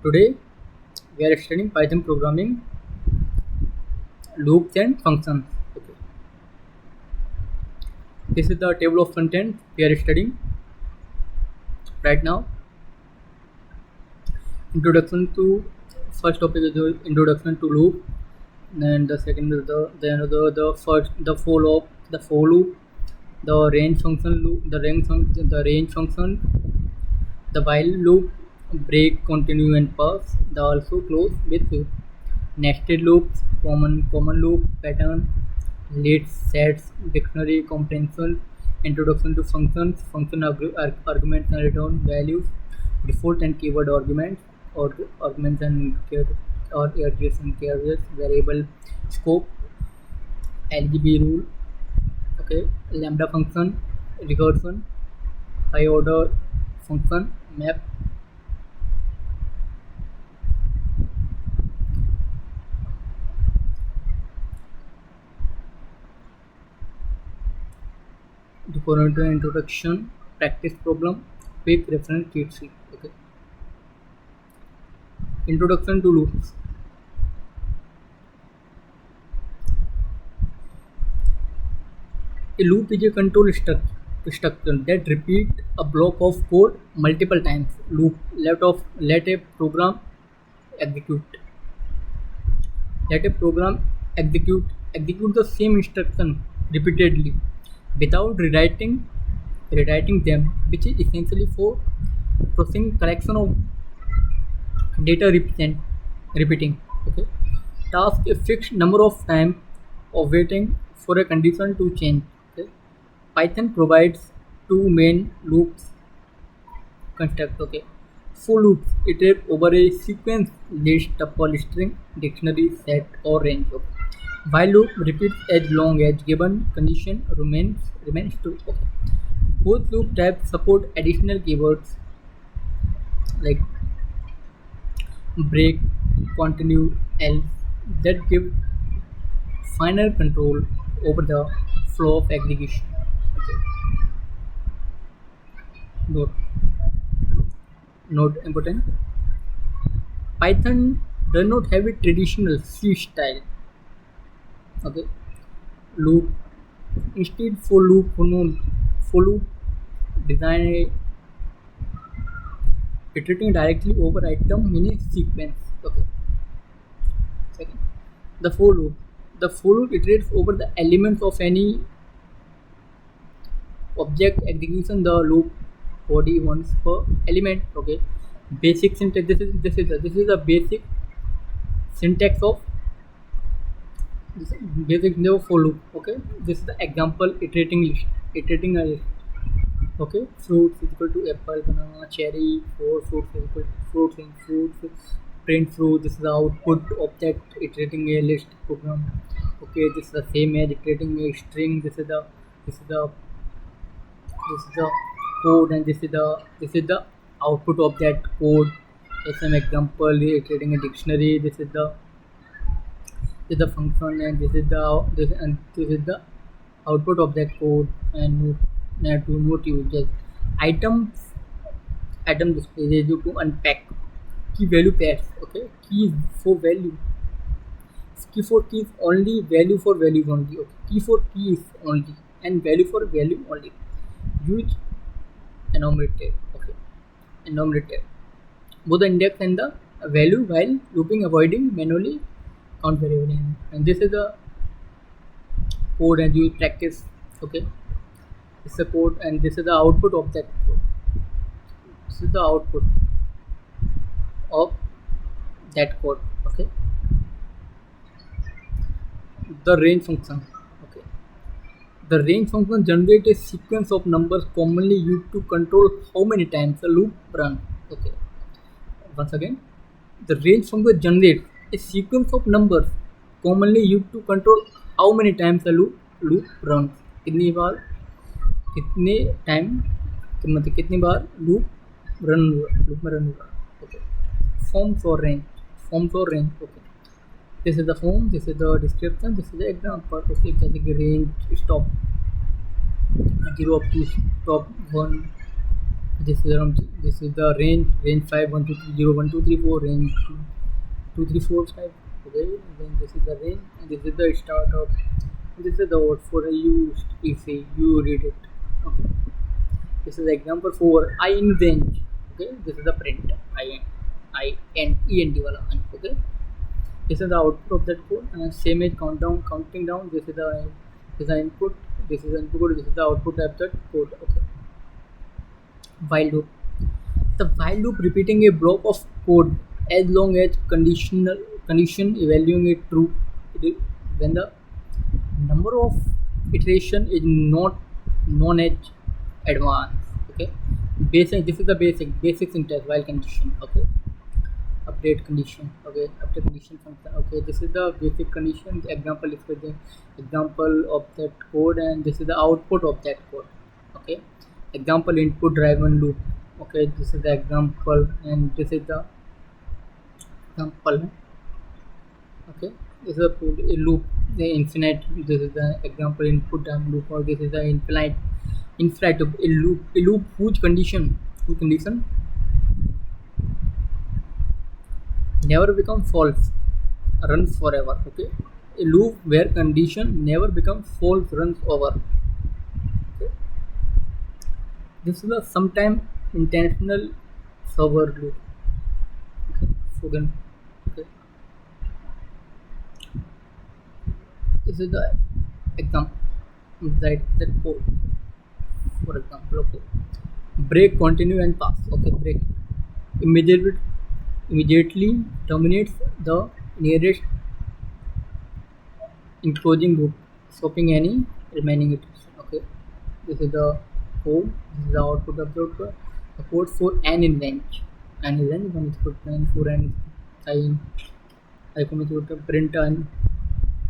Today we are studying Python programming, loops and functions. Okay. This is the table of content we are studying right now. Introduction to first topic is the introduction to loop. Then the second is the for loop, the range function loop, the range function, the while loop, break, continue and pass. The also close with loop. Nested loops, common loop, pattern, lists, sets, dictionary comprehension, introduction to functions, arguments and return values, default and keyword arguments, or arguments and arrays and carriers, variable scope, LGB rule, okay, lambda function, recursion, high order function, map. The current introduction, practice problem, quick reference cheat sheet. Okay. Introduction to loops. A loop is a control structure that repeat a block of code multiple times. Loop let a program execute. Let a program execute the same instruction repeatedly without rewriting them, which is essentially for processing collection of data repeating. Okay. Task a fixed number of time of waiting for a condition to change. Okay. Python provides two main loops construct. Okay. For loops iterate over a sequence, list, tuple, string, dictionary, set, or range. Okay. While loop repeats as long as given condition remains true. Okay. Both loop types support additional keywords like break, continue, else that give final control over the flow of execution. Okay. Note, note important. Python does not have a traditional C style. Okay. Loop. Instead, for loop design a iterating directly over item in a sequence. Okay. Second, the for loop. The for loop iterates over the elements of any object execution the loop body once per element. Okay. Basic syntax. This is the basic syntax of this basic no for loop. Okay. This is the example iterating a list. Okay. Fruits is equal to apple, banana, cherry. Four fruits is equal to fruits and fruits. Print fruit. This is the output of that iterating a list program. Okay. This is the same as iterating a string. This is the code, and this is the output of that code. As an example, iterating a dictionary. This is the function, and this is the output of that code. And note users items item display is you to unpack key value pairs. Okay, key for value, key for keys only, value for values only. Okay, key for keys only and value for value only. Use enumerator. Okay, enumerator both the index and the value while looping, avoiding manually count variable. And this is the code and you practice. Okay, this is the code and this is the output of that code. This is the output of that code. Okay, the range function. Okay, the range function generates a sequence of numbers commonly used to control how many times a loop run. Okay, once again, the range function generates a sequence of numbers commonly used to control how many times a loop runs. कितनी बार कितने time मतलब कितनी बार loop में run हुआ. Okay. Forms or range. Okay. This is the form, this is the description, this is the example. Okay, जैसे कि range stop 0 up to stop 1, This is the range 5 1 2 3 0 1 2 3 4 range 2 3 4 5. Okay, and then this is the range, and this is the start of. This is the word for you. If you read it. Okay. This is example for I in range. Okay, this is the print. I N E N D wala. Okay, this is the output of that code, and same as counting down. This is the input. This is the input code. This is the output of that code. Okay, while loop. The while loop repeating a block of code as long as condition evaluating it true. When the number of iteration is not known as advanced. Okay, basic. This is the basic syntax while condition. Okay, update condition. Okay, update condition function. Okay, this is the basic condition. The example is with the example of that code, and this is the output of that code. Okay, example input driven loop. Okay, this is the example, and this is the example. Okay, this is a loop, the infinite. This is the example input driven loop, or this is the infinite a loop whose condition never become false, runs forever. Okay, a loop where condition never becomes false runs over. Okay, this is a sometime intentional server loop. Okay, so then, okay, this is the example that code. For example, okay, break, continue, and pass. Okay, break immediately immediately terminates the nearest enclosing loop, stopping any remaining iteration. Okay, this is the code. This is the output of the code for n in range. N in range, 1 is equal to 9, for n I come to print and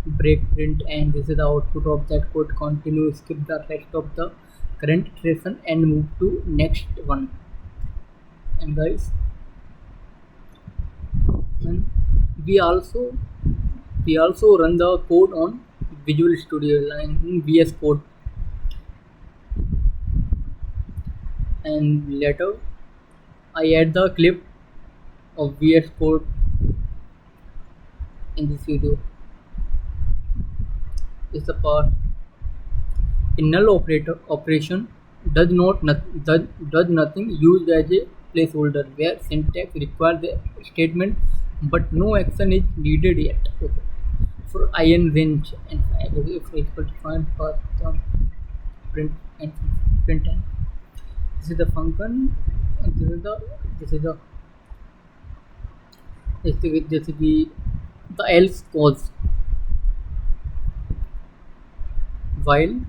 break print, and this is the output of that code. Continue, skip the rest of the current iteration and move to next one. And guys, and we also run the code on Visual Studio and in VS Code, and later I add the clip of VS Code in this video. Is the part. A null operation does nothing, used as a placeholder where syntax requires the statement but no action is needed yet. Okay. For in range and okay, if equal to find path print and print n. This is the function, and this is the else clause. While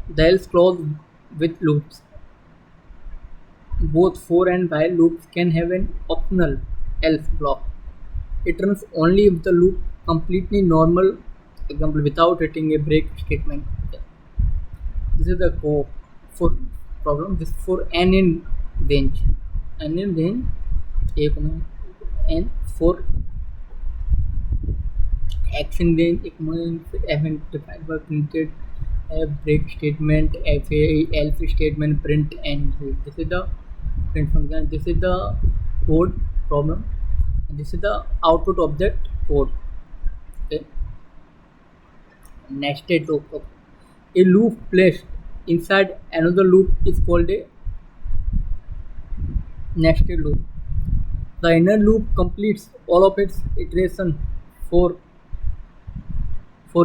the else clause with loops, both for and while loops can have an optional else block. It runs only if the loop completely normal, example without hitting a break statement. Okay. This is the core for problem. This for n in range. N in range, a comma n for x in range, a comma f defined by printed a break statement, f a else statement, print, and this is the print function. This is the code problem, and this is the output of that code. Okay, nested loop. Okay. A loop placed inside another loop is called a nested loop. The inner loop completes all of its iteration for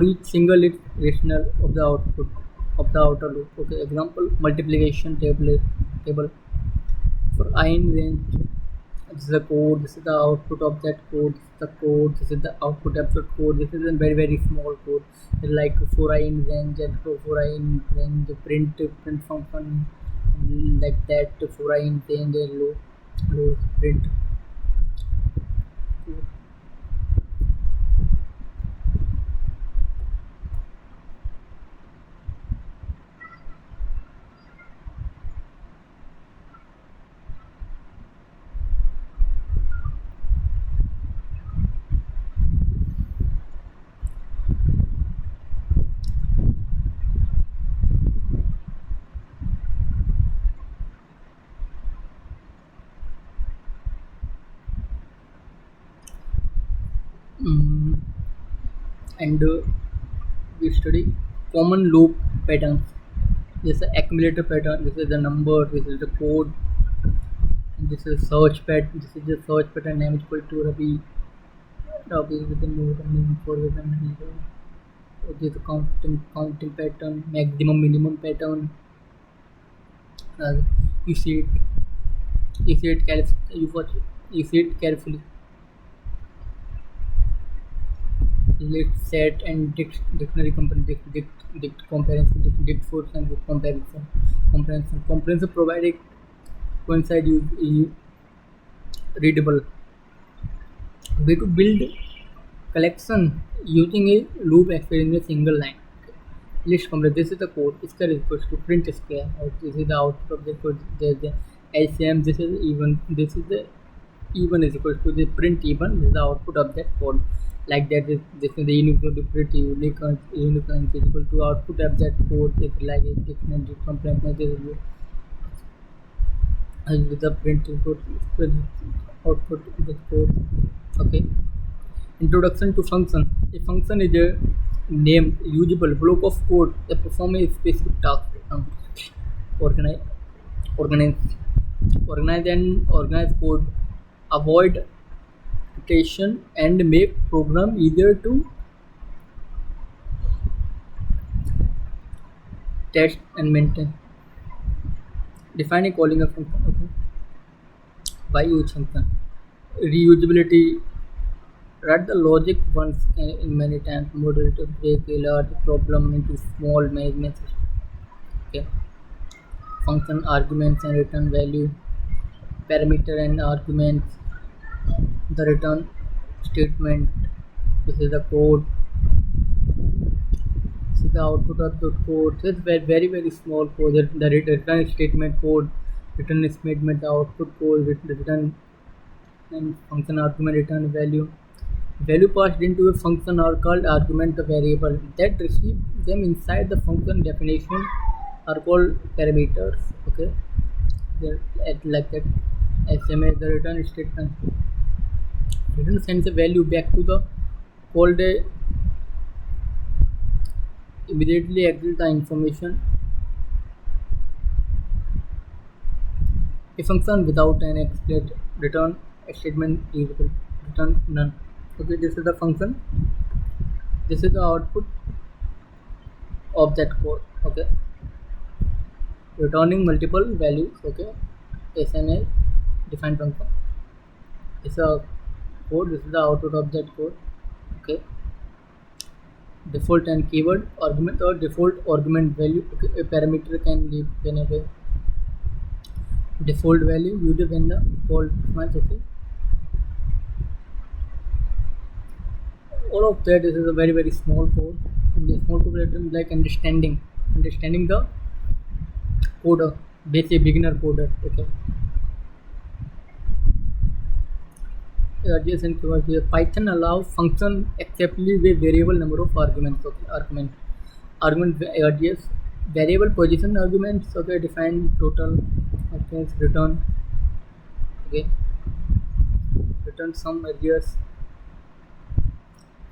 each single iteration of the output of the outer loop. Okay, example multiplication table for I in range. This is the code. This is the output of that code. This is the code. This is the output of the code. This is a very small code, like for I in range and for I in range the print function, like that for I in range and low print. Mm, and we study common loop patterns. This is the accumulator pattern. This is the number. This is the code. And this is search pattern. This is the search pattern name is equal to Ravi. Ravi with the node name for with the name. This is the counting pattern, maximum minimum pattern. Uh, you see it. You see it carefully. You see it carefully. List set and dictionary comparison, comparison, dict force and comparison provided coincide readable way to build collection using a loop experiment in a single line. List comparison. This is the code. Square is equals to print square. Or this is the output of the code. There's the LCM. This is even. This is the even is equals to the print even. This is the output of that code. Like that, this is the unique unicorn is equal to output of that code. It's like a dictionary component. This is the print input output of the code. Okay. Introduction to function. A function is a named usable block of code that perform a specific task. Organize, organize, organize code. Avoid repetition and make program easier to test and maintain. Define a calling a function. Okay. By use function. Reusability. Write the logic once in many times. Model to break a large problem into small management system. Okay. Function arguments and return value. Parameter and arguments. The return statement. This is the code. This is the output of the code. So it's very small code. The return statement code, return statement, the output code, return and function argument, return value. Value passed into a function are called argument. The variable that receive them inside the function definition are called parameters. Okay, they're like that. SMA the return statement. Return sends a value back to the called a immediately exit the information. A function without an explicit return statement is return none. Okay, this is the function. This is the output of that code. Okay, returning multiple values. Okay, SNL defined function. It's a code. This is the output of that code. Okay, default and keyword argument or default argument value. Okay, a parameter can leave whenever default value used when the call commands. Okay, all of that. This is a very small code. And the small code is like understanding the coder, basic beginner coder. Okay. Adjacent keyword here. Python allows function acceptably with variable number of arguments. Okay, argument RDS variable position arguments. Okay, define total. Okay, return. Okay, return some areas.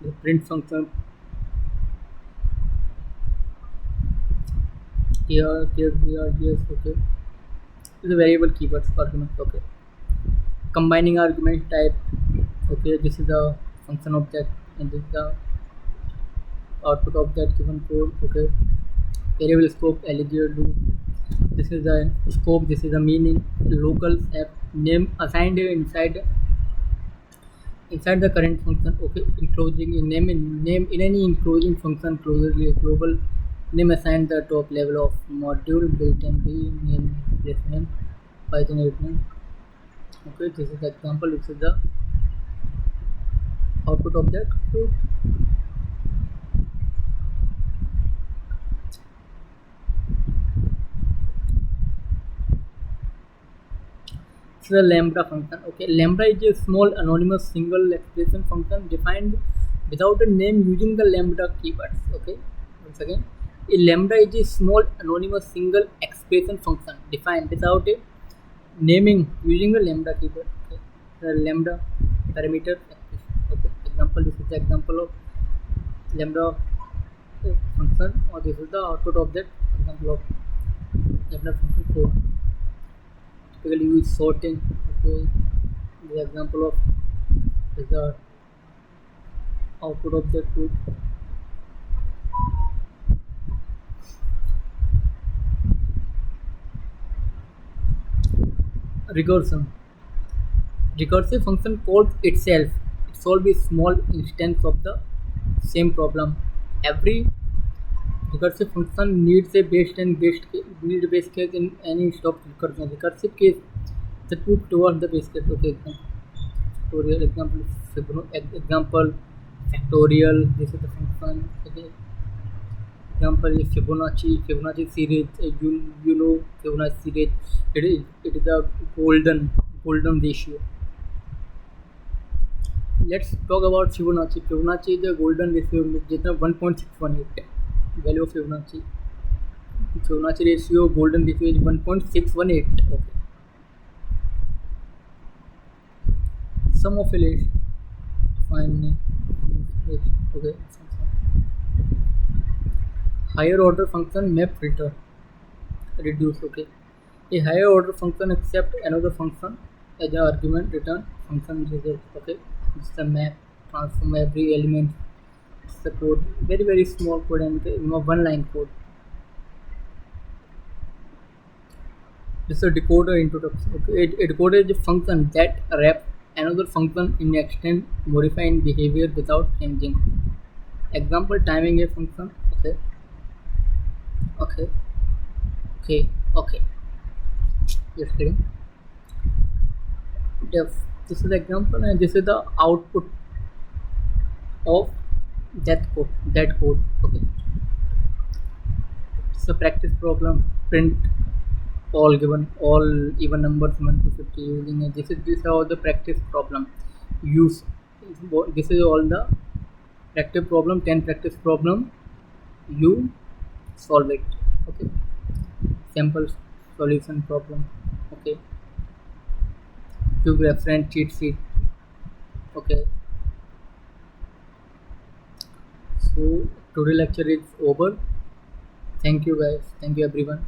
The print function. Here RDS. Okay, is a variable keywords argument. Okay, combining argument type. Okay, this is the function of that and this is the output of that given code. Okay, variable scope eligible. This is the scope. This is the meaning. Local app name assigned inside the current function. Okay, enclosing in name in any enclosing function closely global name assigned the top level of module built-in name replacement Python 8. Okay, this is the example. This is the output of that code. This is a lambda function. Okay, lambda is a small anonymous single expression function defined without a name using the lambda keywords. Okay, once again, a lambda is a small anonymous single expression function defined without a naming using the lambda keyword. Okay, the lambda parameter. Okay, example. example. This is the example of lambda function, or this is the output of that example of lambda function code. Typically use sorting. Okay, the example of is the output of that code. Recursion. Recursive function calls itself. It solves a small instance of the same problem. Every recursive function needs a base case in any stop recursion. Recursive case the two towards the base case. Okay, factorial example, example factorial. This is the function. Okay, example is Fibonacci series. You know Fibonacci series. It is a golden ratio. Let's talk about Fibonacci. Fibonacci is a golden ratio, जितना 1.618 value of Fibonacci. Fibonacci ratio golden ratio is 1.618. Okay. Sum of a list. Fine. Okay. Higher order function map filter. Reduce. Okay. A higher order function accept another function as an argument return function result. Okay. It's the map transform every element. It's the code. Very small code and one line code. This is a decoder introduction. Okay. A decoder is a function that wraps another function in extent modifying behavior without changing. Example timing a function. Okay. Okay. Okay. Okay. Just kidding. This is the example and this is the output of that code. Okay. It's a practice problem. Print all even numbers 1 to 50 using it. This is all the practice problem. Use this is all the practice problem. 10 practice problem. You solve it. Okay. Sample solution problem. Okay. To reference cheat sheet. Okay. So today lecture is over. Thank you guys. Thank you everyone.